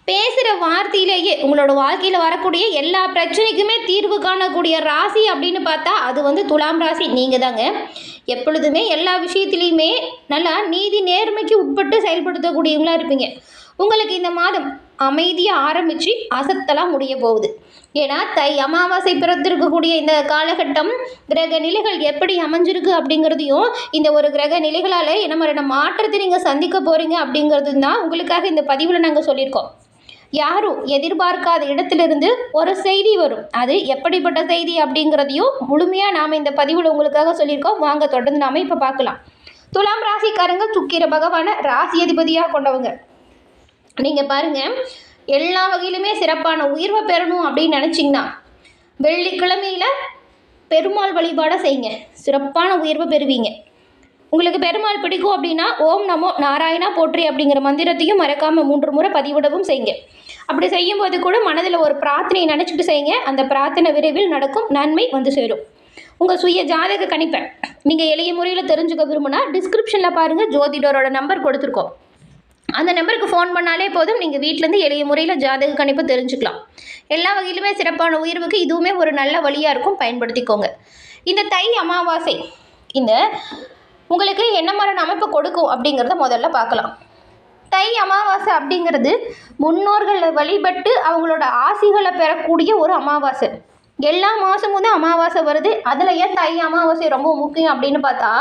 பேசுகிற வார்த்தையிலேயே உங்களோட வாழ்க்கையில் வரக்கூடிய எல்லா பிரச்சனைக்குமே தீர்வு காணக்கூடிய ராசி அப்படின்னு பார்த்தா அது வந்து துலாம் ராசி நீங்கள் தாங்க. எப்பொழுதுமே எல்லா விஷயத்துலையுமே நல்லா நீதி நேர்மைக்கு உட்பட்டு செயல்படுத்தக்கூடியவங்களாக இருப்பீங்க. உங்களுக்கு இந்த மாதம் அமைதியாக ஆரம்பித்து அசத்தலாம் முடிய போகுது. ஏன்னா தை அமாவாசை பிறந்திருக்கக்கூடிய இந்த காலகட்டம் கிரக நிலைகள் எப்படி அமைஞ்சிருக்கு அப்படிங்கிறதையும் இந்த ஒரு கிரக நிலைகளால் என்ன மாதிரியான மாற்றத்தை நீங்கள் சந்திக்க போகிறீங்க அப்படிங்கிறது தான் உங்களுக்காக இந்த பதிவில் நாங்கள் சொல்லியிருக்கோம். யாரும் எதிர்பார்க்காத இடத்திலிருந்து ஒரு செய்தி வரும். அது எப்படிப்பட்ட செய்தி அப்படிங்கிறதையும் முழுமையாக நாம் இந்த பதிவில் உங்களுக்காக சொல்லியிருக்கோம். வாங்க தொடர்ந்து நாம் இப்போ பார்க்கலாம். துலாம் ராசிக்காரங்க சுக்கிர பகவானை ராசி அதிபதியாக கொண்டவங்க. நீங்கள் பாருங்கள், எல்லா வகையிலுமே சிறப்பான உயர்வை பெறணும் அப்படின்னு நினச்சிங்கன்னா வெள்ளிக்கிழமையில் பெருமாள் வழிபாடை செய்யுங்க. சிறப்பான உயர்வை பெறுவீங்க. உங்களுக்கு பெருமாள் பிடிக்கும் அப்படின்னா ஓம் நமோ நாராயணா போற்றி அப்படிங்கிற மந்திரத்தையும் மறக்காமல் 3 முறை பதிவிடவும் செய்யுங்க. அப்படி செய்யும்போது கூட மனதில் ஒரு பிரார்த்தனையை நினச்சிட்டு செய்யுங்க. அந்த பிரார்த்தனை விரைவில் நடக்கும், நன்மை வந்து சேரும். உங்கள் சுய ஜாதக கணிப்பை நீங்கள் எளிய முறையில் தெரிஞ்சுக்க விரும்புனா டிஸ்கிரிப்ஷனில் பாருங்கள், ஜோதிடரோட நம்பர் கொடுத்துருக்கோம். அந்த நம்பருக்கு ஃபோன் பண்ணாலே போதும், நீங்கள் வீட்டிலேருந்து எளிய முறையில் ஜாதக கணிப்பை தெரிஞ்சுக்கலாம். எல்லா வகையிலுமே சிறப்பான உயர்வுக்கு இதுவுமே ஒரு நல்ல வழியாக இருக்கும், பயன்படுத்திக்கோங்க. இந்த தை அமாவாசை இந்த உங்களுக்கு என்ன மாதிரி அமைப்பு கொடுக்கும் அப்படிங்கிறத முதல்ல பார்க்கலாம். தை அமாவாசை அப்படிங்கிறது முன்னோர்களை வழிபட்டு அவங்களோட ஆசிகளை பெறக்கூடிய ஒரு அமாவாசை. எல்லா மாதமும் தான் அமாவாசை வருது. அதில் ஏன் தை அமாவாசை ரொம்ப முக்கியம் அப்படின்னு பார்த்தா,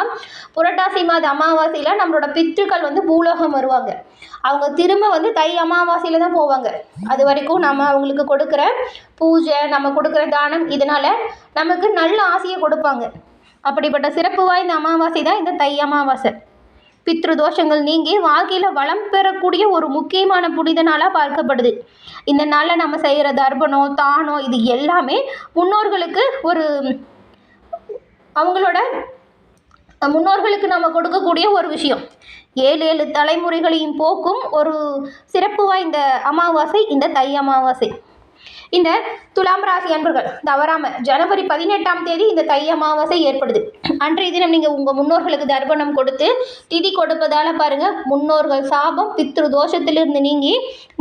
புரட்டாசி மாத அமாவாசையில் நம்மளோட பித்ருக்கள் வந்து பூலோகம் வருவாங்க. அவங்க திரும்ப வந்து தை அமாவாசையில் தான் போவாங்க. அது வரைக்கும் நம்ம அவங்களுக்கு கொடுக்குற பூஜை, நம்ம கொடுக்குற தானம், இதனால் நமக்கு நல்ல ஆசையை கொடுப்பாங்க. அப்படிப்பட்ட சிறப்பு வாய்ந்த அமாவாசை தான் இந்த தை அமாவாசை. பித்ரு தோஷங்கள் நீங்கி வாழ்க்கையில் வளம் பெறக்கூடிய ஒரு முக்கியமான புனித நாளாக பார்க்கப்படுது. இந்த நாளில் நம்ம செய்கிற தர்ப்பணம், தானம், இது எல்லாமே முன்னோர்களுக்கு அவங்களோட முன்னோர்களுக்கு நம்ம கொடுக்கக்கூடிய ஒரு விஷயம். 7 தலைமுறைகளையும் போக்கும் ஒரு சிறப்பு வாய்ந்த அமாவாசை இந்த தை அமாவாசை. இந்த துலாம் ராசி அன்பர்கள் தவறாமல் ஜனவரி 18ஆம் தேதி இந்த தை அமாவாசை ஏற்படுது. அன்றைய தினம் நீங்கள் உங்கள் முன்னோர்களுக்கு தர்ப்பணம் கொடுத்து திதி கொடுப்பதால் பாருங்கள், முன்னோர்கள் சாபம் பித்ரு தோஷத்திலிருந்து நீங்கி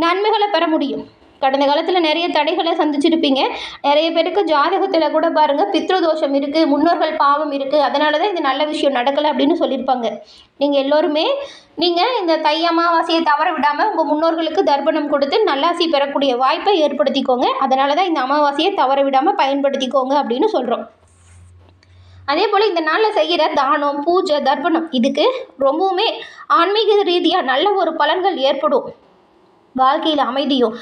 நன்மைகளை பெற முடியும். கடந்த காலத்தில் நிறைய தடைகளை சந்திச்சிருப்பீங்க. நிறைய பேருக்கு ஜாதகத்தில் கூட பாருங்கள் பித்ரு தோஷம் இருக்குது, முன்னோர்கள் பாவம் இருக்குது, அதனால தான் இந்த நல்ல விஷயம் நடக்கலை அப்படின்னு சொல்லியிருப்பாங்க. நீங்கள் எல்லோருமே இந்த தை அமாவாசையை தவற விடாமல் உங்கள் முன்னோர்களுக்கு தர்ப்பணம் கொடுத்து நல்லாசி பெறக்கூடிய வாய்ப்பை ஏற்படுத்திக்கோங்க. அதனால தான் இந்த அமாவாசையை தவற விடாமல் பயன்படுத்திக்கோங்க அப்படின்னு சொல்கிறோம். அதே போல் இந்த நாளில் செய்கிற தானம், பூஜை, தர்ப்பணம் இதுக்கு ரொம்பவுமே ஆன்மீக ரீதியாக நல்ல ஒரு பலன்கள் ஏற்படும். வாழ்க்கையில் அமைதியும்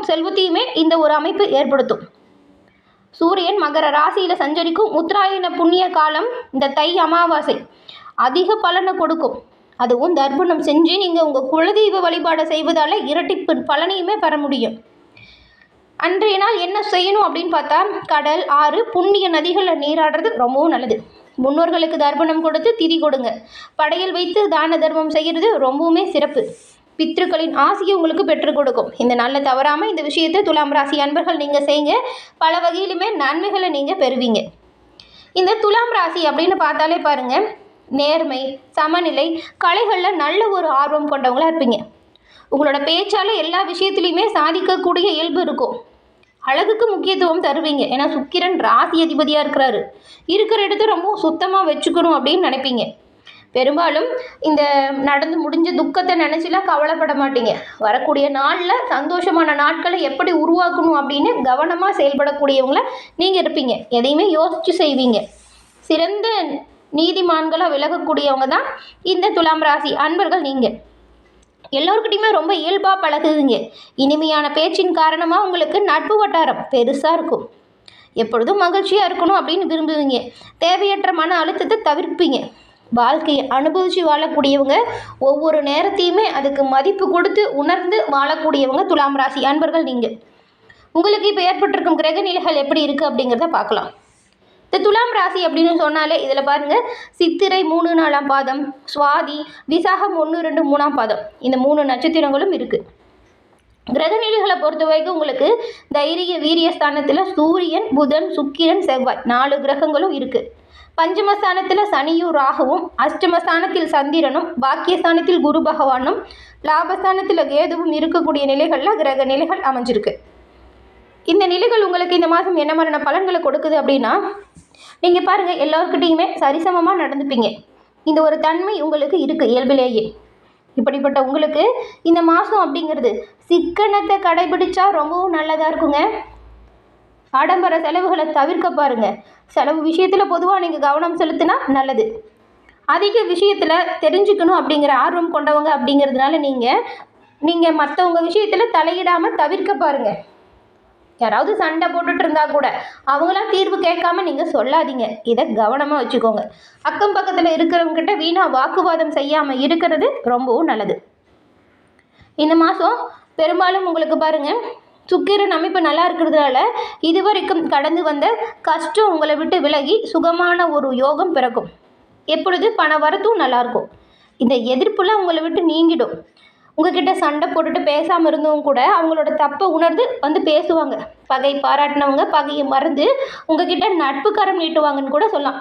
செல்வத்தையுமே இந்த ஒரு அமைப்பு ஏற்படுத்தும். சூரியன் மகர ராசியில் சஞ்சரிக்கும் உத்தராயண புண்ணிய காலம் இந்த தை அமாவாசை அதிக பலனை கொடுக்கும். அதுவும் தர்ப்பணம் செஞ்சு நீங்கள் உங்கள் குலதெய்வ வழிபாடை செய்வதால் இரட்டிப்பு பலனையுமே பெற முடியும். அன்றைய நாள் என்ன செய்யணும் அப்படின்னு பார்த்தா, கடல், ஆறு, புண்ணிய நதிகளில் நீராடுறது ரொம்பவும் நல்லது. முன்னோர்களுக்கு தர்ப்பணம் கொடுத்து திதி கொடுங்க. படையல் வைத்து தான தர்மம் செய்கிறது ரொம்பவுமே சிறப்பு. பித்ருக்களின் ஆசையை உங்களுக்கு பெற்றுக் கொடுக்கும். இந்த நாளில் தவறாமல் இந்த விஷயத்தை துலாம் ராசி அன்பர்கள் நீங்கள் செய்யுங்க. பல வகையிலுமே நன்மைகளை நீங்கள் பெறுவீங்க. இந்த துலாம் ராசி அப்படின்னு பார்த்தாலே பாருங்கள், நேர்மை, சமநிலை, கலைகளில் நல்ல ஒரு ஆர்வம் கொண்டவங்களாக இருப்பீங்க. உங்களோட பேச்சால் எல்லா விஷயத்துலையுமே சாதிக்கக்கூடிய இயல்பு இருக்கும். அழகுக்கு முக்கியத்துவம் தருவீங்க. ஏன்னா சுக்கிரன் ராசி அதிபதியாக இருக்கிற இடத்த ரொம்ப சுத்தமாக வச்சுக்கணும் அப்படின்னு நினைப்பீங்க. பெரும்பாலும் இந்த நடந்து முடிஞ்ச துக்கத்தை நினச்சிலாம் கவலைப்பட மாட்டீங்க. வரக்கூடிய நாளில் சந்தோஷமான நாட்களை எப்படி உருவாக்கணும் அப்படின்னு கவனமாக செயல்படக்கூடியவங்கள நீங்கள் இருப்பீங்க. எதையுமே யோசித்து செய்வீங்க. சிறந்த நீதிமான்களாக விலகக்கூடியவங்க தான் இந்த துலாம் ராசி அன்பர்கள். நீங்கள் எல்லோருக்கிட்டையுமே ரொம்ப இயல்பாக பழகுவீங்க. இனிமையான பேச்சின் காரணமாக உங்களுக்கு நட்பு வட்டாரம் பெருசாக இருக்கும். எப்பொழுதும் மகிழ்ச்சியாக இருக்கணும் அப்படின்னு விரும்புவீங்க. தேவையற்ற மன அழுத்தத்தை தவிர்ப்பீங்க. வாழ்க்கையை அனுபவித்து வாழக்கூடியவங்க, ஒவ்வொரு நேரத்தையுமே அதுக்கு மதிப்பு கொடுத்து உணர்ந்து வாழக்கூடியவங்க துலாம் ராசி அன்பர்கள் நீங்கள். உங்களுக்கு இப்போ ஏற்பட்டிருக்கும் கிரக நிலைகள் எப்படி இருக்குது அப்படிங்கிறத பார்க்கலாம். இந்த துலாம் ராசி அப்படின்னு சொன்னாலே இதில் பாருங்கள், சித்திரை 3, 4ஆம் பாதம், சுவாதி, விசாகம் 1, 2, 3ஆம் பாதம், இந்த 3 நட்சத்திரங்களும் இருக்குது. கிரகநிலைகளை பொறுத்த வரைக்கும் உங்களுக்கு தைரிய வீரிய ஸ்தானத்தில் சூரியன், புதன், சுக்கிரன், செவ்வாய் 4 கிரகங்களும் இருக்குது. பஞ்சமஸ்தானத்தில் சனியும் ராகுவும், அஷ்டமஸ்தானத்தில் சந்திரனும், பாக்கியஸ்தானத்தில் குரு பகவானும், லாபஸ்தானத்தில் கேதுவும் இருக்கக்கூடிய நிலைகளில் கிரக நிலைகள் அமைஞ்சிருக்கு. இந்த நிலைகள் உங்களுக்கு இந்த மாதம் என்ன மாதிரியான பலன்களை கொடுக்குது அப்படின்னா, நீங்கள் பாருங்கள், எல்லாருக்கிட்டையுமே சரிசமமாக நடந்துப்பீங்க. இந்த ஒரு தன்மை உங்களுக்கு இருக்குது இயல்பிலேயே. இப்படிப்பட்ட உங்களுக்கு இந்த மாதம் அப்படிங்கிறது சிக்கனத்தை கடைபிடிச்சா ரொம்பவும் நல்லதாக இருக்குங்க. ஆடம்பர செலவுகளை தவிர்க்க பாருங்கள். செலவு விஷயத்தில் பொதுவாக நீங்கள் கவனம் செலுத்தினா நல்லது. அதிக விஷயத்தில் தெரிஞ்சுக்கணும் அப்படிங்கிற ஆர்வம் கொண்டவங்க அப்படிங்கிறதுனால நீங்கள் மற்றவங்க விஷயத்தில் தலையிடாமல் தவிர்க்க பாருங்கள். யாராவது சண்டை போட்டுட்டு இருந்தா கூட அவங்களாம் தீர்வு கேட்காம நீங்கள் சொல்லாதீங்க. இதை கவனமாக வச்சுக்கோங்க. அக்கம் பக்கத்தில் இருக்கிறவங்ககிட்ட வீணாக வாக்குவாதம் செய்யாமல் இருக்கிறது ரொம்பவும் நல்லது. இந்த மாதம் பெரும்பாலும் உங்களுக்கு பாருங்கள், சுக்கிரன் அமைப்பு நல்லா இருக்கிறதுனால இதுவரைக்கும் கடந்து வந்த கஷ்டம் உங்களை விட்டு விலகி சுகமான ஒரு யோகம் பிறக்கும். எப்பொழுது பண வரத்தும் நல்லாயிருக்கும். இந்த எதிர்ப்புலாம் உங்களை விட்டு நீங்கிடும். உங்ககிட்ட சண்டை போட்டுட்டு பேசாமல் இருந்தவங்க கூட அவங்களோட தப்பை உணர்ந்து வந்து பேசுவாங்க. பகை பாராட்டினவங்க பகையை மறந்து உங்ககிட்ட நட்பு கரம் நீட்டுவாங்கன்னு கூட சொல்லலாம்.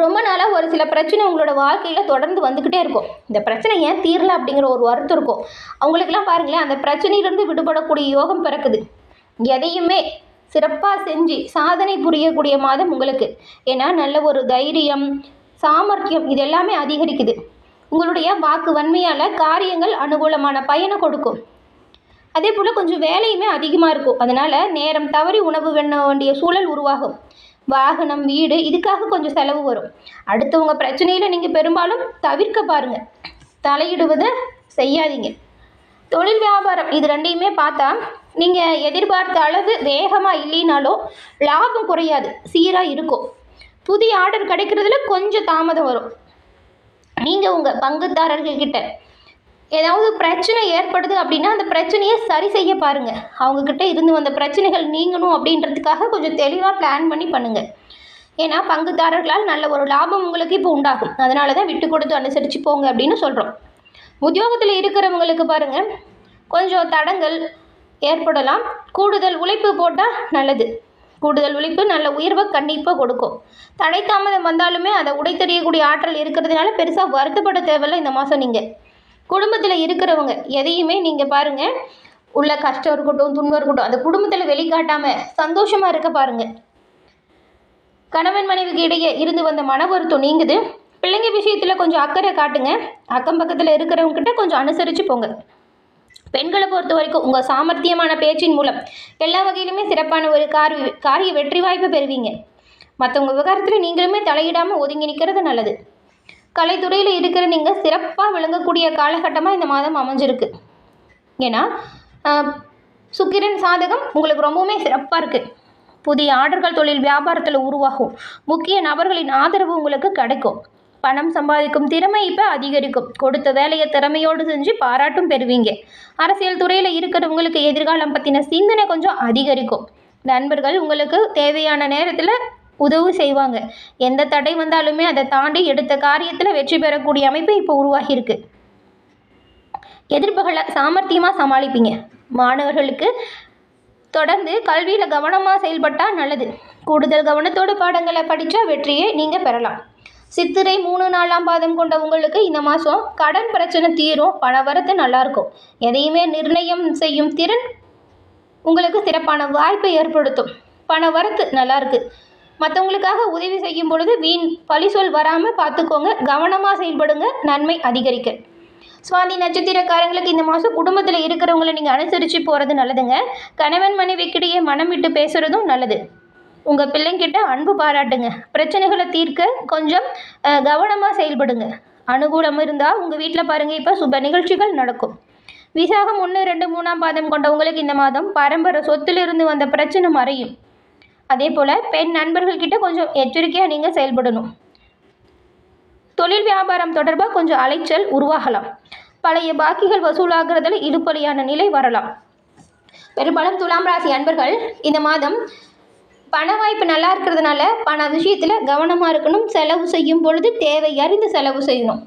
ரொம்ப நாளாக ஒரு சில பிரச்சனை உங்களோட வாழ்க்கையில் தொடர்ந்து வந்துக்கிட்டே இருக்கும். இந்த பிரச்சனை ஏன் தீரல அப்படிங்கிற ஒரு வருத்தம் இருக்கும். அவங்களுக்கெல்லாம் பாருங்களேன், அந்த பிரச்சனையிலேருந்து விடுபடக்கூடிய யோகம் பிறக்குது. எதையுமே சிறப்பாக செஞ்சு சாதனை புரியக்கூடிய மாதம் உங்களுக்கு. ஏன்னா நல்ல ஒரு தைரியம், சாமர்த்தியம் இது எல்லாமே அதிகரிக்குது. உங்களுடைய வாக்கு வன்மையால் காரியங்கள் அனுகூலமான பயனை கொடுக்கும். அதே போல் கொஞ்சம் வேலையுமே அதிகமாக இருக்கும். அதனால் நேரம் தவறி உணவு வேண்ண வேண்டிய சூழல் உருவாகும். வாகனம், வீடு இதுக்காக கொஞ்சம் செலவு வரும். அடுத்தவங்க பிரச்சனையில் நீங்கள் பெரும்பாலும் தவிர்க்க பாருங்கள். தலையிடுவதை செய்யாதீங்க. தொழில் வியாபாரம் இது ரெண்டையுமே பார்த்தா நீங்கள் எதிர்பார்த்த அளவு வேகமாக இல்லைனாலும் லாபம் குறையாது, சீராக இருக்கும். புதிய ஆர்டர் கிடைக்கிறதுல கொஞ்சம் தாமதம் வரும். நீங்கள் உங்கள் பங்குதாரர்கள்கிட்ட ஏதாவது பிரச்சனை ஏற்படுது அப்படின்னா அந்த பிரச்சனையை சரி செய்ய பாருங்கள். அவங்கக்கிட்ட இருந்து வந்த பிரச்சனைகள் நீங்கணும் அப்படின்றதுக்காக கொஞ்சம் தெளிவாக பிளான் பண்ணி பண்ணுங்கள். ஏன்னா பங்குதாரர்களால் நல்ல ஒரு லாபம் உங்களுக்கு இப்போ உண்டாகும். அதனால தான் விட்டு கொடுத்து அனுசரித்து போங்க அப்படின்னு சொல்கிறோம். உத்தியோகத்தில் இருக்கிறவங்களுக்கு பாருங்கள், கொஞ்சம் தடங்கள் ஏற்படலாம். கூடுதல் உழைப்பு போட்டால் நல்லது. கூடுதல் உழைப்பு நல்ல உயர்வை கண்டிப்பாக கொடுக்கும். தடை தாமதம் வந்தாலுமே அதை உடைத்தறியக்கூடிய ஆற்றல் இருக்கிறதுனால பெருசாக வருத்தப்பட தேவையில்லை. இந்த மாதம் நீங்கள் குடும்பத்தில் இருக்கிறவங்க எதையுமே நீங்கள் பாருங்கள், உள்ள கஷ்டம் இருக்கட்டும் துன்பம் இருக்கட்டும் அந்த குடும்பத்தில் வெளிக்காட்டாமல் சந்தோஷமாக இருக்க பாருங்கள். கணவன் மனைவிக்கு இடையே இருந்து வந்த மன வருத்தம் நீங்குது. பிள்ளைங்க விஷயத்தில் கொஞ்சம் அக்கறை காட்டுங்க. அக்கம் பக்கத்தில் இருக்கிறவங்ககிட்ட கொஞ்சம் அனுசரித்து போங்க. பெண்களை பொறுத்த வரைக்கும் உங்கள் சாமர்த்தியமான பேச்சின் மூலம் எல்லா வகையிலுமே சிறப்பான ஒரு காரிய வெற்றி வாய்ப்பு பெறுவீங்க. மற்றவங்க விவகாரத்தில் நீங்களுமே தலையிடாமல் ஒதுங்கி நிற்கிறது நல்லது. கலைத்துறையில் இருக்கிற நீங்கள் சிறப்பாக விளங்கக்கூடிய காலகட்டமாக இந்த மாதம் அமைஞ்சிருக்கு. ஏன்னா சுக்கிரன் சாதகம் உங்களுக்கு ரொம்பவுமே சிறப்பாக இருக்குது. புதிய ஆர்டர்கள் தொழில் வியாபாரத்தில் உருவாகும். முக்கிய நபர்களின் ஆதரவு உங்களுக்கு கிடைக்கும். பணம் சம்பாதிக்கும் திறமை இப்போ அதிகரிக்கும். கொடுத்த வேலையை திறமையோடு செஞ்சு பாராட்டும் பெறுவீங்க. அரசியல் துறையில் இருக்கிறவங்களுக்கு எதிர்காலம் பற்றின சிந்தனை கொஞ்சம் அதிகரிக்கும். நண்பர்கள் உங்களுக்கு தேவையான நேரத்தில் உதவி செய்வாங்க. எந்த தடை வந்தாலுமே அதை தாண்டி எடுத்த காரியத்தில் வெற்றி பெறக்கூடிய அமைப்பு இப்போ உருவாகியிருக்கு. எதிர்ப்புகளை சாமர்த்தியமாக சமாளிப்பீங்க. மாணவர்களுக்கு தொடர்ந்து கல்வியில் கவனமாக செயல்பட்டால் நல்லது. கூடுதல் கவனத்தோடு பாடங்களை படித்தா வெற்றியை நீங்கள் பெறலாம். சித்திரை 3-4 பாதம் கொண்ட உங்களுக்கு இந்த மாதம் கடன் பிரச்சனை தீரும். பண வரத்து நல்லாயிருக்கும். எதையுமே நிர்ணயம் செய்யும் திறன் உங்களுக்கு சிறப்பான வாய்ப்பை ஏற்படுத்தும். பண வரத்து நல்லாயிருக்கு. மற்றவங்களுக்காக உதவி செய்யும் பொழுது வீண் பழிசொல் வராமல் பார்த்துக்கோங்க. கவனமாக செயல்படுங்க. நன்மை அதிகரிக்க. சுவாதி நட்சத்திரக்காரங்களுக்கு இந்த மாதம் குடும்பத்தில் இருக்கிறவங்களை நீங்கள் அனுசரித்து போகிறது நல்லதுங்க. கணவன் மனைவிக்கிடையே மனம் விட்டு பேசுகிறதும் நல்லது. உங்கள் பிள்ளைங்கிட்ட அன்பு பாராட்டுங்க. பிரச்சனைகளை தீர்க்க கொஞ்சம் கவனமாக செயல்படுங்க. அனுகூலம் இருந்தால் உங்கள் வீட்டில் பாருங்கள் இப்போ சுப நிகழ்ச்சிகள் நடக்கும். விசாகம் 1-2-3 பாதம் கொண்டவங்களுக்கு இந்த மாதம் பரம்பரை சொத்திலிருந்து வந்த பிரச்சனை மறையும். அதே போல் பெண் நண்பர்கள்கிட்ட கொஞ்சம் எச்சரிக்கையாக நீங்கள் செயல்படணும். தொழில் வியாபாரம் தொடர்பாக கொஞ்சம் அலைச்சல் உருவாகலாம். பழைய பாக்கிகள் வசூலாகிறதுல இழுபறியான நிலை வரலாம். பெரும்பாலும் துலாம் ராசி அன்பர்கள் இந்த மாதம் பண வாய்ப்பு நல்லா இருக்கிறதுனால பண விஷயத்தில் கவனமாக இருக்கணும். செலவு செய்யும் பொழுது தேவை அறிந்து செலவு செய்யணும்.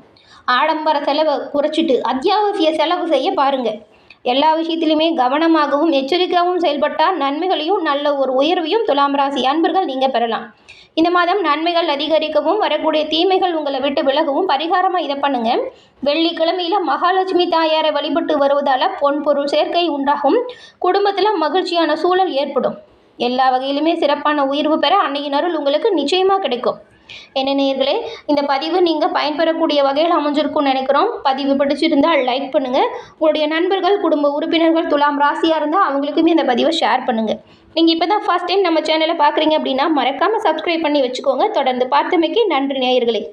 ஆடம்பர செலவை குறைச்சிட்டு அத்தியாவசிய செலவு செய்ய பாருங்கள். எல்லா விஷயத்திலுமே கவனமாகவும் எச்சரிக்கையாகவும் செயல்பட்டால் நன்மைகளையும் நல்ல ஒரு உயர்வையும் துலாம் ராசி அன்பர்கள் நீங்கள் பெறலாம். இந்த மாதம் நன்மைகள் அதிகரிக்கவும் வரக்கூடிய தீமைகள் உங்களை விட்டு விலகவும் பரிகாரமாக இதை பண்ணுங்க. வெள்ளிக்கிழமையில் மகாலட்சுமி தாயாரை வழிபட்டு வருவதால் பொன் பொருள் சேர்க்கை உண்டாகும். குடும்பத்தில் மகிழ்ச்சியான சூழல் ஏற்படும். எல்லா வகையிலுமே சிறப்பான உயர்வு பெற அன்னையின் அருள் உங்களுக்கு நிச்சயமாக கிடைக்கும். என்ன நேயர்களே, இந்த பதிவு நீங்கள் பயன்பெறக்கூடிய வகையில் அமைஞ்சிருக்கும்னு நினைக்கிறோம். பதிவு பிடிச்சிருந்தால் லைக் பண்ணுங்கள். உங்களுடைய நண்பர்கள், குடும்ப உறுப்பினர்கள் துலாம் ராசியாக இருந்தால் அவங்களுக்குமே இந்த பதிவை ஷேர் பண்ணுங்கள். நீங்கள் இப்போ தான் ஃபர்ஸ்ட் டைம் நம்ம சேனலை பார்க்குறீங்க அப்படின்னா மறக்காமல் சப்ஸ்கிரைப் பண்ணி வச்சுக்கோங்க. தொடர்ந்து பார்த்தமைக்கு நன்றி நேயர்களே.